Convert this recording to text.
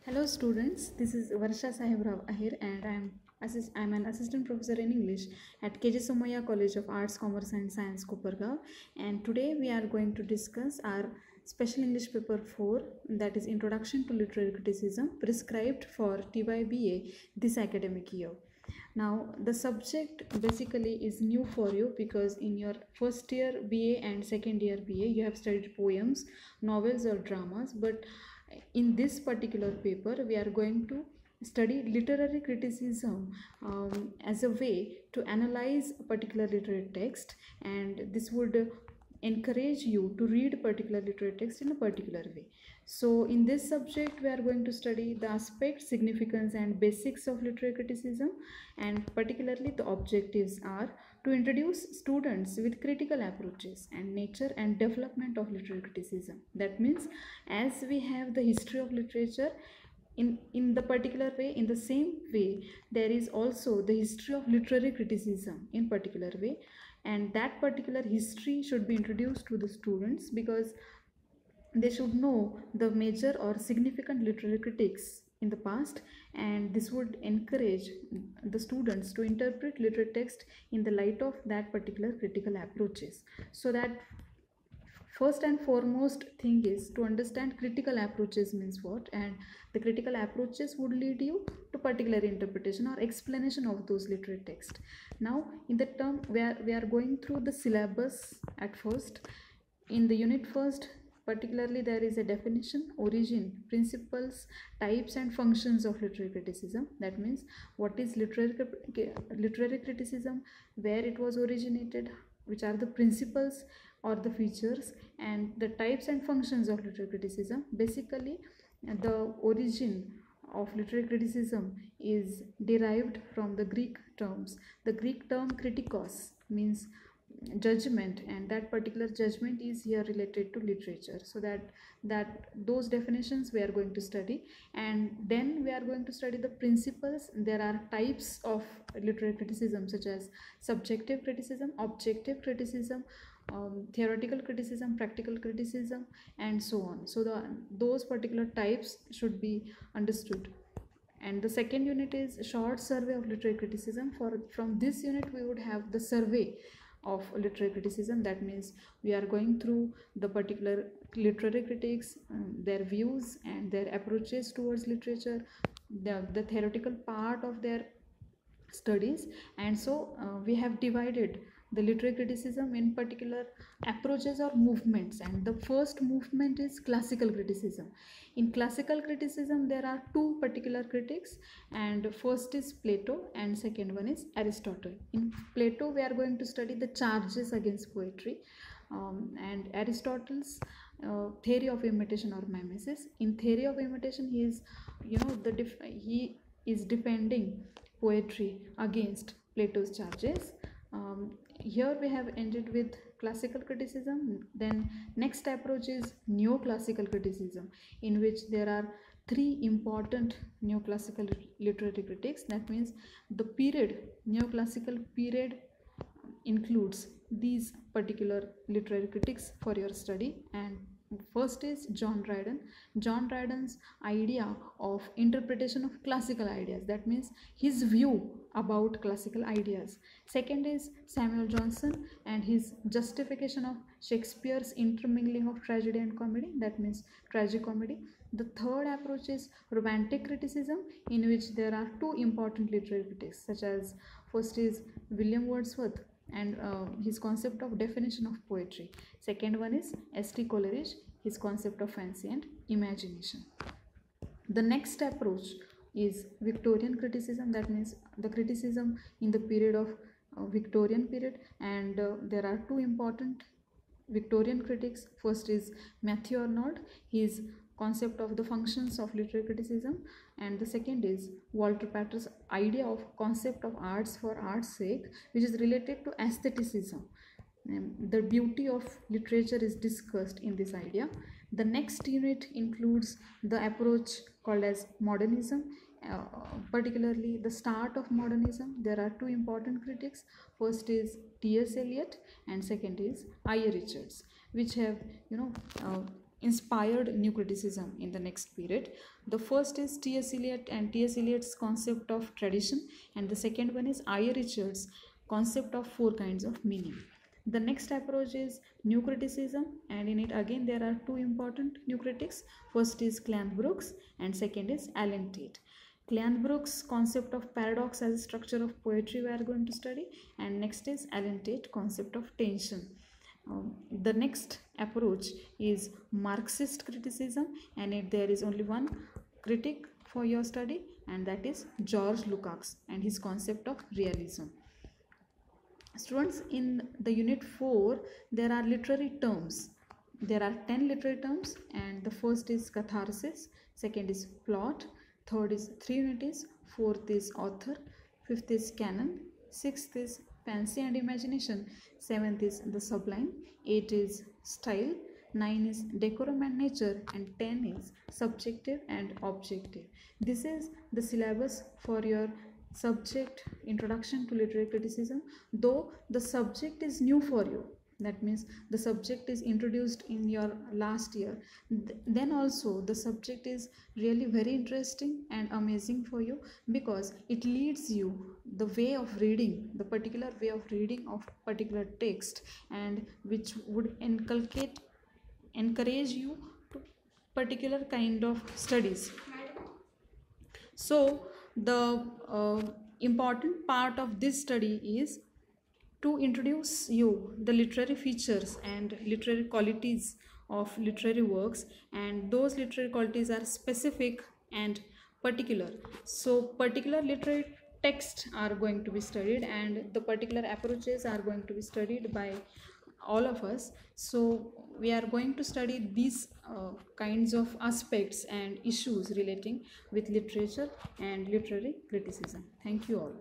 Hello students, this is Varsha Sahib Rao Ahir and I'm an assistant professor in English at KJ Somaya College of Arts, Commerce and Science, Kopargaon, and today we are going to discuss our special English paper 4, that is Introduction to Literary Criticism, prescribed for TYBA this academic year. Now the subject basically is new for you because in your first year BA and second year BA you have studied poems, novels or dramas, but in this particular paper we are going to study literary criticism as a way to analyze a particular literary text, and this would encourage you to read particular literary text in a particular way. So in this subject we are going to study the aspects, significance and basics of literary criticism, and particularly the objectives are to introduce students with critical approaches and nature and development of literary criticism. That means as we have the history of literature in the particular way, in the same way there is also the history of literary criticism in particular way, and that particular history should be introduced to the students because they should know the major or significant literary critics in the past, and this would encourage the students to interpret literary text in the light of that particular critical approaches. So that first and foremost thing is to understand critical approaches means what, and the critical approaches would lead you to particular interpretation or explanation of those literary text. Now in the term where we are going through the syllabus at first, in the unit first particularly there is a definition, origin, principles, types and functions of literary criticism. That means what is literary criticism, where it was originated, which are the principles or the features, and the types and functions of literary criticism. Basically the origin of literary criticism is derived from the Greek terms. The Greek term kritikos means judgment, and that particular judgment is here related to literature. So that those definitions we are going to study, and then we are going to study the principles. There are types of literary criticism such as subjective criticism, objective criticism, theoretical criticism, practical criticism and so on. So those particular types should be understood. And the second unit is short survey of literary criticism. From this unit we would have the survey of literary criticism. That means we are going through the particular literary critics, their views and their approaches towards literature, the theoretical part of their studies. And so we have divided the literary criticism in particular approaches or movements, and the first movement is classical criticism. In classical criticism there are two particular critics, and first is Plato and second one is Aristotle. In Plato we are going to study the charges against poetry, and Aristotle's theory of imitation or mimesis. In theory of imitation he is he is defending poetry against Plato's charges. Here we have ended with classical criticism. Then next approach is neoclassical criticism, in which there are three important neoclassical literary critics. That means the neoclassical period includes these particular literary critics for your study. And first is John Dryden. John Dryden's idea of interpretation of classical ideas, that means his view about classical ideas. Second is Samuel Johnson and his justification of Shakespeare's intermingling of tragedy and comedy, that means tragicomedy. The third approach is romantic criticism, in which there are two important literary critics, such as first is William Wordsworth and his concept of definition of poetry. Second one is S.T. Coleridge, his concept of fancy and imagination. The next approach is Victorian criticism. That means the criticism in the period of Victorian period, and there are two important Victorian critics. First is Matthew Arnold, his concept of the functions of literary criticism, and the second is Walter Pater's idea of concept of arts for art's sake, which is related to aestheticism. The beauty of literature is discussed in this idea. The next unit includes the approach called as modernism, particularly the start of modernism. There are two important critics. First is T.S. Eliot and second is I.A. Richards, which have inspired new criticism in the next period. The first is T.S. Eliot and T.S. Eliot's concept of tradition, and the second one is I.A. Richards' concept of four kinds of meaning. The next approach is new criticism, and in it again there are two important new critics. First is Cleanthbrooks and second is Alan Tate. Cleanthbrooks' concept of paradox as a structure of poetry we are going to study, and next is Alan Tate concept of tension. The next approach is Marxist criticism, and there is only one critic for your study, and that is George Lukács and his concept of realism. Students, in the unit 4 there are literary terms. There are 10 literary terms, and the first is catharsis, second is plot, third is 3 unities, fourth is author, fifth is canon, sixth is fancy and imagination, seventh is the sublime, 8 is style, 9 is decorum and nature, and 10 is subjective and objective. This is the syllabus for your subject introduction to literary criticism, though the subject is new for you. That means the subject is introduced in your last year. Then also the subject is really very interesting and amazing for you, because it leads you the way of reading, the particular way of reading of particular text, and which would encourage you to particular kind of studies. So the important part of this study is to introduce you the literary features and literary qualities of literary works, and those literary qualities are specific and particular. So particular literary texts are going to be studied, and the particular approaches are going to be studied by all of us. So we are going to study these kinds of aspects and issues relating with literature and literary criticism. Thank you all.